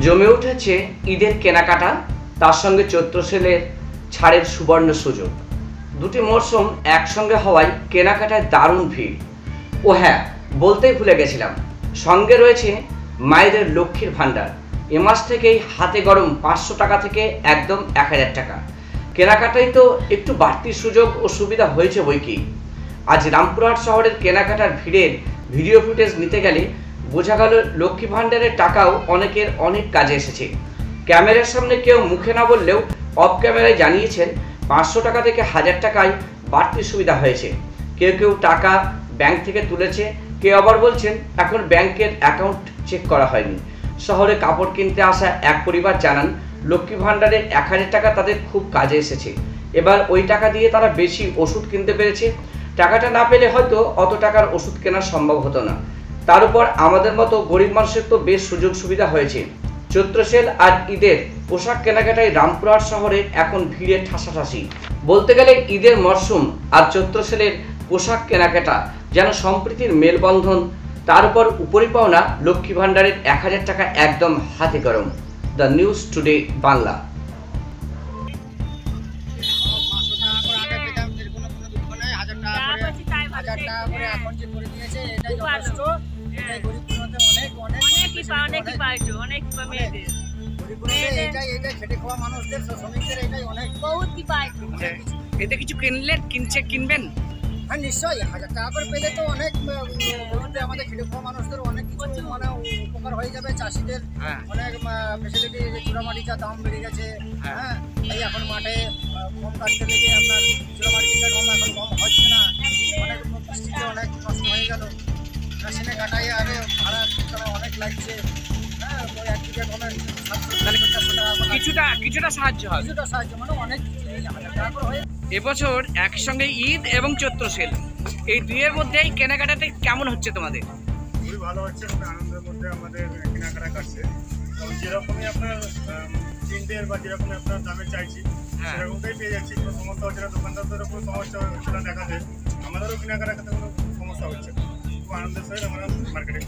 জমে উঠেছে ঈদের কেনাকাটা, তার সঙ্গে চৈত্র সেলের ছাড়ের সুবর্ণ সুযোগ। দুটি মরশুম একসঙ্গে হওয়ায় কেনাকাটায় দারুণ ভিড়। ও হ্যাঁ, বলতেই ভুলে গেছিলাম, সঙ্গে রয়েছে মায়েদের লক্ষ্মীর ভাণ্ডার। এ মাস থেকেই হাতে গরম 500 টাকা থেকে একদম 1000 টাকা। কেনাকাটায় তো একটু বাড়তি সুযোগ ও সুবিধা হয়েছে বইকি। আজ রামপুরহাট শহরের কেনাকাটার ভিড়ের ভিডিও ফুটেজ নিতে গেলে বোঝা গেল লক্ষ্মী ভাণ্ডারের টাকাও অনেকের অনেক কাজে এসেছে। ক্যামেরার সামনে কেউ মুখে না বললেও অফ ক্যামেরায় জানিয়েছেন 500 টাকা থেকে 1000 টাকায় বাড়তি সুবিধা হয়েছে। কেউ কেউ টাকা ব্যাংক থেকে তুলেছে, কেউ আবার বলছেন এখন ব্যাংকের অ্যাকাউন্ট চেক করা হয়নি। শহরে কাপড় কিনতে আসা এক পরিবার জানান লক্ষ্মী ভাণ্ডারের 1000 টাকা তাদের খুব কাজে এসেছে। এবার ওই টাকা দিয়ে তারা বেশি ওষুধ কিনতে পেরেছে। টাকাটা না পেলে হয়তো অত টাকার ওষুধ কেনা সম্ভব হতো না। তার উপর আমাদের মতো গরিব মানুষের তো বেশ সুযোগ সুবিধা হয়েছে। চৈত্র সেল আর ঈদের পোশাক কেনাকাটায় রামপুরহাট শহরে এখন ভিড়ে ঠাসাঠাসি। বলতে গেলে ঈদের মরশুম আর চৈত্র সেলের পোশাক কেনাকাটা যেন সম্প্রীতির মেলবন্ধন। তার উপর উপরিপাওনা লক্ষ্মী ভাণ্ডারের 1000 টাকা একদম হাতে গরম। The news today Bangla. এতে কিছু কিনবেন? হ্যাঁ নিশ্চয়ই, 1000 টাকা করে পেলে তো অনেক আমাদের খেটে খাওয়া মানুষদের অনেক কিছু মানে উপকার হয়ে যাবে। চাষিদের অনেক ফেসিলিটি, চুরামাটি যা দাম বেড়ে গেছে। হ্যাঁ, এই এখন মাঠে কম কাটতে লেগে আপনার চুরামাটির কম এখন কম হচ্ছে না। অনেক বৃষ্টিতে অনেক নষ্ট হয়ে গেল। মেশিনে কাটাই আগে ভাড়া অনেক লাগছে। হ্যাঁ, ওই 1 বিঘা কমের কিছুটা সাহায্য হয়, মানে অনেক 1000 টাকা করে হয়ে। এবছর একসঙ্গে ঈদ এবং চৈত্র সেল, এই দুইয়ের মধ্যেই কেনাকাটাটা কেমন হচ্ছে তোমাদের? খুবই ভালো হচ্ছে, খুবই আনন্দের মধ্যে আমাদের কেনাকাটা কাটছে। যেরকমই আপনার চিন্তের বা যেরকমই আপনার দামে চাইছি সেরকমটাই পেয়ে যাচ্ছি। কোনো সমস্যা হচ্ছে না, দোকানদারদেরও কোনো সমস্যা হচ্ছে না দেখা যায়। আমাদেরও কেনাকাটা কোনো সমস্যা হচ্ছে না। খুব আনন্দের সহিত আমরা মার্কেটিং